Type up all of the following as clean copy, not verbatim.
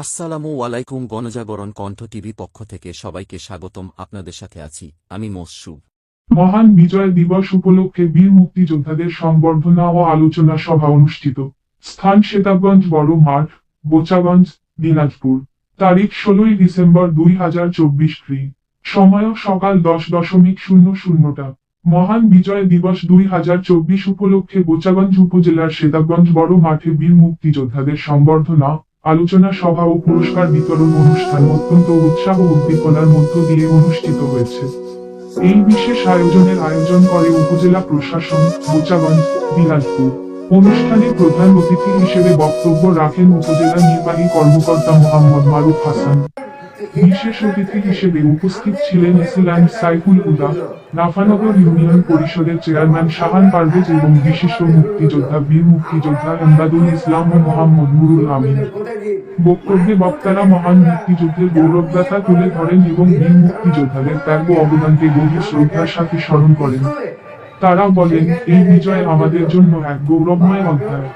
আসসালামু আলাইকুম। গণজাগরণ কণ্ঠ টিভি পক্ষ থেকে সবাইকে স্বাগতম। আপনাদের সাথে আছি আমি মসুব। মহান বিজয় দিবস উপলক্ষে বীর মুক্তিযোদ্ধাদের সংবর্ধনা ও আলোচনা সভা অনুষ্ঠিত। স্থান সেতাবগঞ্জ বড় মাঠ, বোচাগঞ্জ, দিনাজপুর। তারিখ 16 ডিসেম্বর 2024 খ্রি। সময় সকাল 10:00 মহান বিজয় দিবস 2024 উপলক্ষে বোচাগঞ্জ উপজেলার সেতাবগঞ্জ বড় মাঠে বীর মুক্তিযোদ্ধাদের সংবর্ধনা, আলোচনা সভা ও পুরস্কার বিতরণ অনুষ্ঠান অত্যন্ত উৎসাহ ও উদ্দীপনার মধ্য দিয়ে অনুষ্ঠিত হয়েছে। এই বিশেষ আয়োজনের আয়োজন করে উপজেলা প্রশাসন, বোচাগঞ্জ, দিনাজপুর। অনুষ্ঠানে প্রধান অতিথি হিসেবে বক্তব্য রাখেন উপজেলা নির্বাহী কর্মকর্তা মোহাম্মদ মারুফ হাসান। বিশেষ অতিথি হিসেবে উপস্থিত ছিলেন এসএলএম সাইফুল হুদা, নাফানগর ইউনিয়ন পরিষদের চেয়ারম্যান শাহান পারভেজ এবং বিশিষ্ট মুক্তিযোদ্ধা বীর মুক্তিযোদ্ধা এমদাদুল ইসলাম ও মোহাম্মদ নুরুল আমিন। বক্তব্যে বক্তারা মহান মুক্তিযুদ্ধের গৌরবগাথা তুলে ধরেন এবং বীর মুক্তিযোদ্ধাদের ত্যাগ ও অবদানকে গভীর শ্রদ্ধার সাথে স্মরণ করেন। তারা বলেন, এই বিজয় আমাদের জন্য এক গৌরবময় অধ্যায়।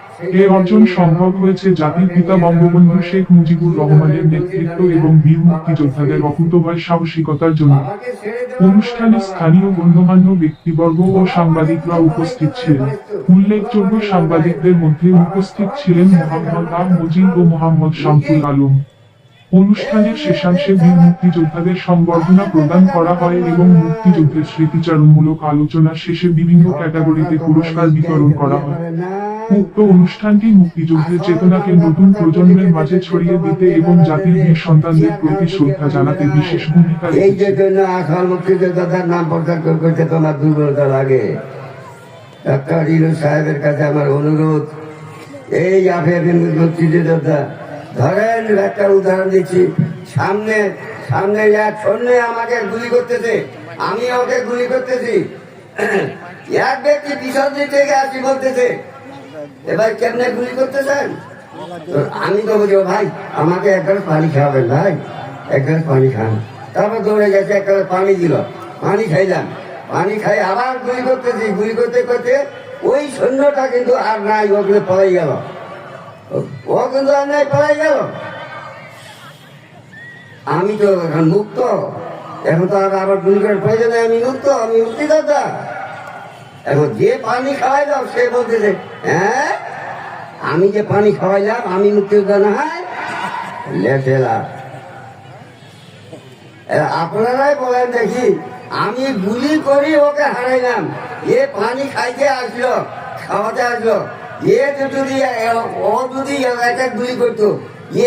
এ অর্জন সম্ভব হয়েছে জাতির পিতা বঙ্গবন্ধু শেখ মুজিবুর রহমানের নেতৃত্ব এবং বীর মুক্তিযোদ্ধাদের অকুতোভয় সাহসিকতার জন্য। অনুষ্ঠানে স্থানীয় গণ্যমান্য ব্যক্তিবর্গ ও সাংবাদিকরা উপস্থিত ছিলেন। উল্লেখযোগ্য সাংবাদিকদের মধ্যে উপস্থিত ছিলেন মোহাম্মদ মজিদ ও মোহাম্মদ শামসুল আলম। অনুষ্ঠানের শেষাংশে বীর মুক্তিযোদ্ধাদের সংবর্ধনা প্রদান করা হয় এবং মুক্তিযুদ্ধের স্মৃতিচারণমূলক আলোচনা শেষে বিভিন্ন ক্যাটাগরিতে পুরস্কার বিতরণ করা হয়। উক্ত অনুষ্ঠানটি মুক্তিযুদ্ধের চেতনাকে নতুন প্রজন্মের মাঝে ছড়িয়ে দিতে এবং জাতির বীর সন্তানদের প্রতি শ্রদ্ধা জানাতে বিশেষ ভূমিকা রেখেছে। মুক্তিযোদ্ধার নাম প্রচার করতে তোমার দুর্বলতা লাগে। ডক্টর ইউনূস সাহেবের কাছে আমার অনুরোধ, এই মুক্তিযোদ্ধা ধরেন, একটা উদাহরণ দিচ্ছি। সামনে এক সৈন্য আমাকে গুলি করতেছে, আমি ওকে গুলি করতেছি। এক ব্যক্তি পিছন দিক থেকে আসি বলতেছে, এবার কেমনে গুলি করতেছেন? আমি তো বলছি, ভাই আমাকে এক গ্লাস পানি খাওয়াবেন, ভাই এক গ্লাস পানি খান। তারপর দৌড়ে গেছে, এক গ্লাস পানি দিল, পানি খাইলাম। পানি খাই আবার গুলি করতেছি, গুলি করতে করতে ওই সৈন্যটা কিন্তু আর নাই, ও কিন্তু পলাই গেল, ও কিন্তু আর নাই, পলাই গেল। আমি তো এখন মুক্ত, এখন তো আর আবার গুলি করার প্রয়োজন নেই, আমি মুক্ত, আমি মুক্তিযোদ্ধা। এখন যে পানি খাওয়াইলাম সে বলতেছে, হ্যাঁ আমি যে পানি খাওয়াইলাম আমি মুক্তিযোদ্ধা না? লেটেলা আপনারাই বলেন দেখি, আমি গুলি করি ওকে হারাইলাম, এ পানি খাইতে আসলো, খাওয়াতে আসলো, এ যদি ও যদি একটা গুলি করতো,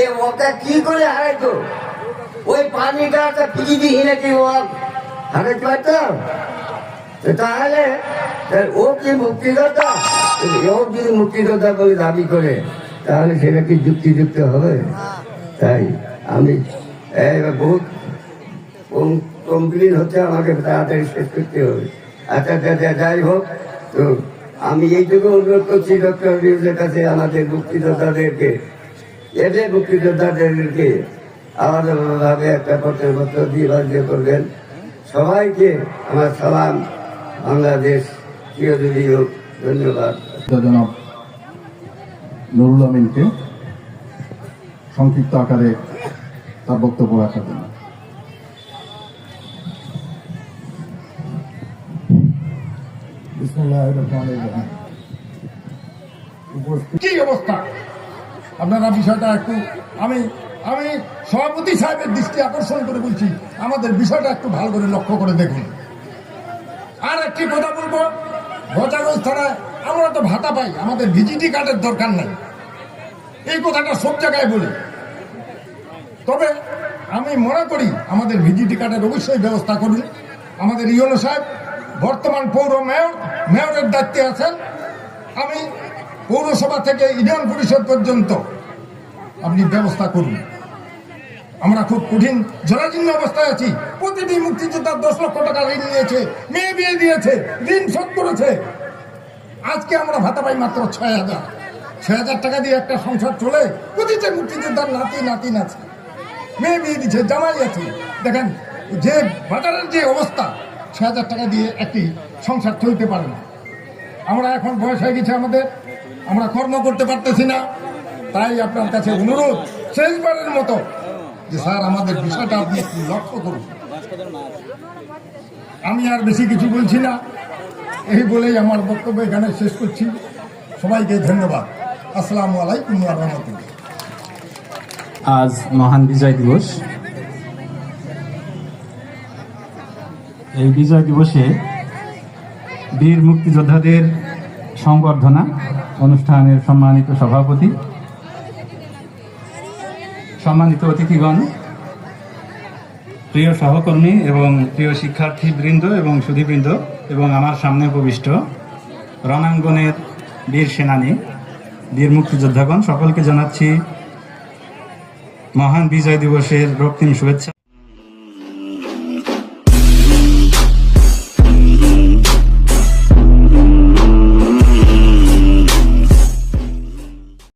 এ ওকে কি করে হারাইতো? ওই পানিটা একটা পৃথিবী নাকি ও হারাইতে পারতো? তাহলে ও কি মুক্তিযোদ্ধা? ও যদি মুক্তিযোদ্ধা বলে দাবি করে, তাহলে সেটা কি যুক্তিযুক্ত হবে? তাই আমি বহুত কমপ্লেন হচ্ছে, আমাকে তাড়াতাড়ি শেষ করতে হবে। আচ্ছা যাই হোক, তো আমি এইটুকু অনুরোধ করছি ডক্টর ইউনূসের কাছে, আমাদের মুক্তিযোদ্ধাদেরকে, এদের মুক্তিযোদ্ধাদেরকে আলাদাভাবে একটা পত্র দিয়ে করবেন। সবাইকে আমার সালাম, বাংলাদেশ চিরজীবী হোক। ধন্যবাদ। জনাব নুরুল আমিনকে সংক্ষিপ্ত আকারে তার বক্তব্য রাখার জন্য। কি অবস্থা আপনারা বিষয়টা একটু আমি সভাপতি সাহেবের দৃষ্টি আকর্ষণ করে বলছি, আমাদের বিষয়টা একটু ভালো করে লক্ষ্য করে দেখুন। আর একটি কথা বলবো, বোচাগঞ্জ থানায় আমরা তো ভাতা পাই, আমাদের ভিজিটি কার্ডের দরকার নাই, এই কথাটা সব জায়গায় বলি। তবে আমি মনে করি আমাদের ভিজিটি কার্ডের অবশ্যই ব্যবস্থা করুন। আমাদের ইউনূস সাহেব বর্তমান পৌর মেয়রের দায়িত্বে আছেন। আমি পৌরসভা থেকে ইউনিয়ন পরিষদ পর্যন্ত আপনি ব্যবস্থা করুন। আমরা খুব কঠিন জরাজীর্ণ অবস্থায় আছি। প্রতিটি মুক্তিযোদ্ধার 10 লক্ষ টাকা ঋণ নিয়েছে, মেয়ে বিয়ে দিয়েছে, ঋণ শোধ করেছে। আজকে আমরা ভাতা পাই মাত্র 6,000 টাকা দিয়ে একটা সংসার চলে। প্রতিটি মুক্তিযোদ্ধার নাতি আছে, মেয়ে বিয়ে দিচ্ছে, জামাই আছে। দেখেন যে বাজারের যে অবস্থা, 6,000 টাকা দিয়ে একটি সংসার চলতে পারে না। আমরা এখন বয়স হয়ে গেছে আমাদের, আমরা কর্ম করতে পারতেছি না। তাই আপনার কাছে অনুরোধ, শেষবারের মতো যে স্যার আমাদের বিষয়টা আপনি একটু লক্ষ্য করুন। আমি আর বেশি কিছু বলছি না, এই বলেই আমার বক্তব্য এখানে শেষ করছি। সবাইকে ধন্যবাদ। আসসালামু আলাইকুম ওয়া রাহমাতুল্লাহ। আজ মহান বিজয় দিবস। এই বিজয় দিবসে বীর মুক্তিযোদ্ধাদের সংবর্ধনা অনুষ্ঠানের সম্মানিত সভাপতি, সম্মানিত অতিথিগণ, প্রিয় সহকর্মী এবং প্রিয় শিক্ষার্থীবৃন্দ এবং সুধীবৃন্দ এবং আমার সামনে উপবিষ্ট রণাঙ্গনের বীর সেনানী, বীর মুক্তিযোদ্ধাগণ, সকলকে জানাচ্ছি মহান বিজয় দিবসের রক্তিম শুভেচ্ছা।